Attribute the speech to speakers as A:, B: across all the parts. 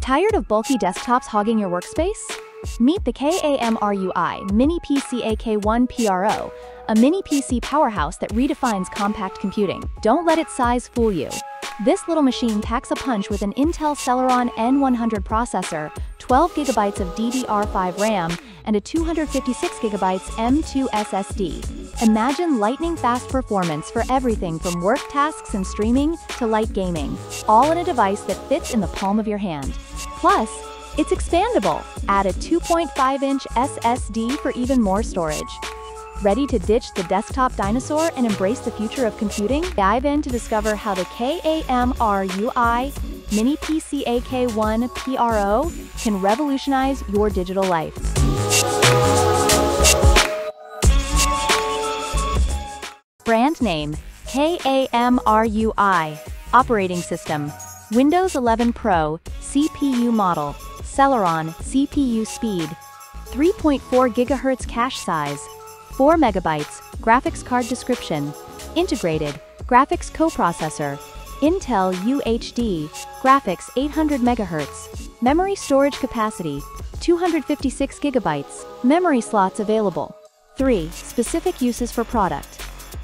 A: Tired of bulky desktops hogging your workspace? Meet the KAMRUI Mini PC AK1 PRO, a mini PC powerhouse that redefines compact computing. Don't let its size fool you. This little machine packs a punch with an Intel Celeron N100 processor, 12GB of DDR5 RAM, and a 256GB M2 SSD. Imagine lightning-fast performance for everything from work tasks and streaming to light gaming, all in a device that fits in the palm of your hand. Plus, it's expandable. Add a 2.5-inch SSD for even more storage. Ready to ditch the desktop dinosaur and embrace the future of computing? Dive in to discover how the KAMRUI Mini PC AK1 PRO can revolutionize your digital life. Brand name: KAMRUI. Operating system: Windows 11 Pro. CPU model: Celeron. CPU speed: 3.4 GHz. Cache size: 4 MB. Graphics card description: integrated graphics coprocessor, Intel UHD, graphics 800 MHz. Memory storage capacity: 256 GB. Memory slots available. 3. Specific uses for product: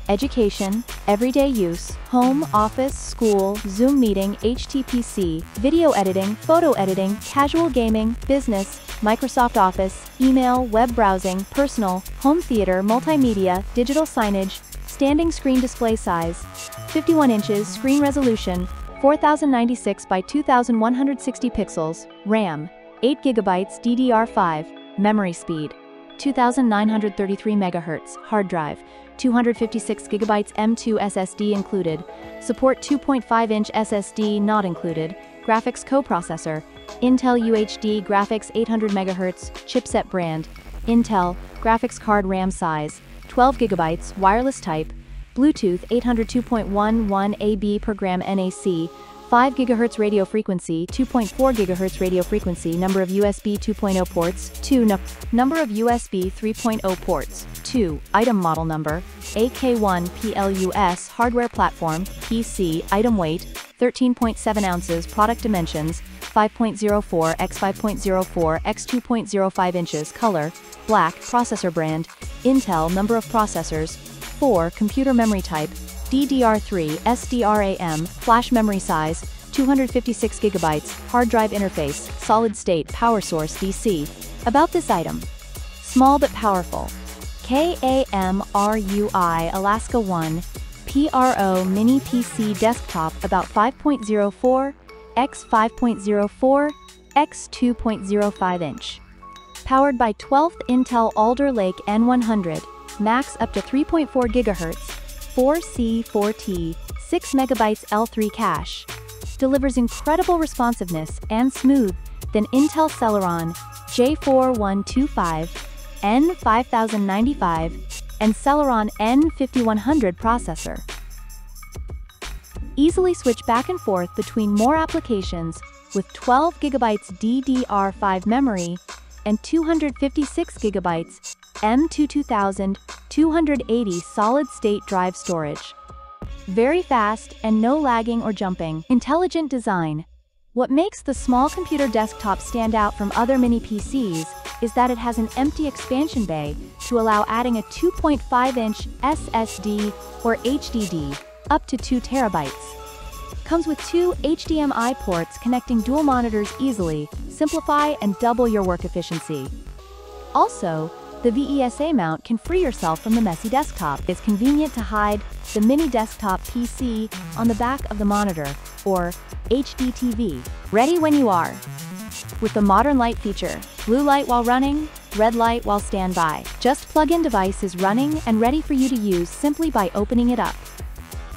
A: education, everyday use, home, office, school, Zoom meeting, HTPC, video editing, photo editing, casual gaming, business, Microsoft Office, email, web browsing, personal, home theater, multimedia, digital signage. Standing screen display size: 51 inches. Screen resolution: 4096 by 2160 pixels. RAM: 8 GB. DDR5. Memory speed: 2933 MHz. Hard drive: 256 GB. M2 SSD included. Support 2.5-inch SSD not included. Graphics coprocessor: Intel UHD, graphics 800 MHz. Chipset brand: Intel. Graphics card. RAM size: 12 GB. Wireless type: Bluetooth 802.11 AB per gram NAC. 5 GHz radio frequency, 2.4 GHz radio frequency. Number of USB 2.0 ports: 2. Number of USB 3.0 ports: 2. Item model number: AK1 PLUS. Hardware platform: PC. Item weight: 13.7 ounces. Product dimensions: 5.04 x 5.04 x 2.05 inches. Color: black. Processor brand: Intel. Number of processors: 4. Computer memory type: DDR3 SDRAM. Flash memory size: 256 GB. Hard drive interface: solid state power source DC. About this item: small but powerful. KAMRUI Alaska 1 PRO Mini PC Desktop, about 5.04 x 5.04 x 2.05 inch. Powered by 12th Intel Alder Lake N100. Max up to 3.4 GHz. 4C4T, 6 MB L3 cache. Delivers incredible responsiveness and smooth than Intel Celeron J4125, N5095, and Celeron N5100 processor. Easily switch back and forth between more applications with 12 GB DDR5 memory and 256 GB M2 2000 280 solid-state drive storage. Very fast and no lagging or jumping. Intelligent design. What makes the small computer desktop stand out from other mini PCs is that it has an empty expansion bay to allow adding a 2.5-inch SSD or HDD up to 2 TB. Comes with 2 HDMI ports connecting dual monitors easily, simplify and double your work efficiency. Also, the VESA mount can free yourself from the messy desktop. It's convenient to hide the mini desktop PC on the back of the monitor, or HDTV. Ready when you are. With the modern light feature: blue light while running, red light while standby. Just plug-in device is running and ready for you to use simply by opening it up.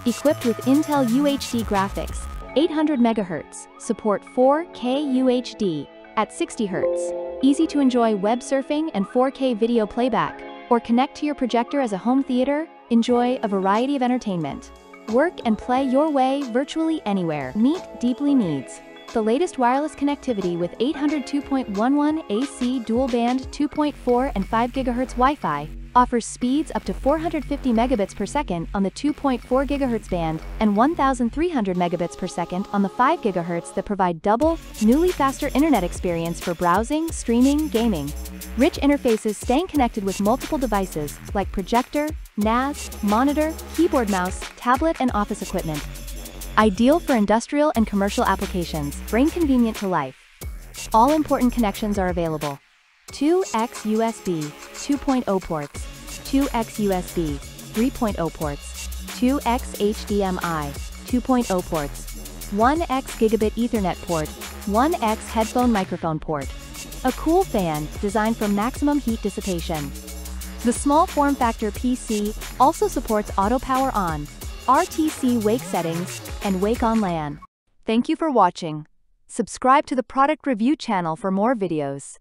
A: Equipped with Intel UHD graphics, 800 MHz, support 4K UHD at 60 Hz. Easy to enjoy web surfing and 4K video playback, or connect to your projector as a home theater. Enjoy a variety of entertainment. Work and play your way virtually anywhere. Meet Deeply Needs. The latest wireless connectivity with 802.11 AC dual band 2.4 and 5 GHz Wi-Fi. offers speeds up to 450 megabits per second on the 2.4 GHz band and 1,300 megabits per second on the 5 GHz that provide double, newly faster internet experience for browsing, streaming, gaming. Rich interfaces staying connected with multiple devices like projector, NAS, monitor, keyboard, mouse, tablet, and office equipment. Ideal for industrial and commercial applications, bring convenient to life. All important connections are available. 2x USB 2.0 ports, 2x USB 3.0 ports, 2x HDMI 2.0 ports, 1x gigabit Ethernet port, 1x headphone microphone port. A cool fan designed for maximum heat dissipation. The small form factor PC also supports auto power on, RTC wake settings, and wake on LAN. Thank you for watching. Subscribe to the product review channel for more videos.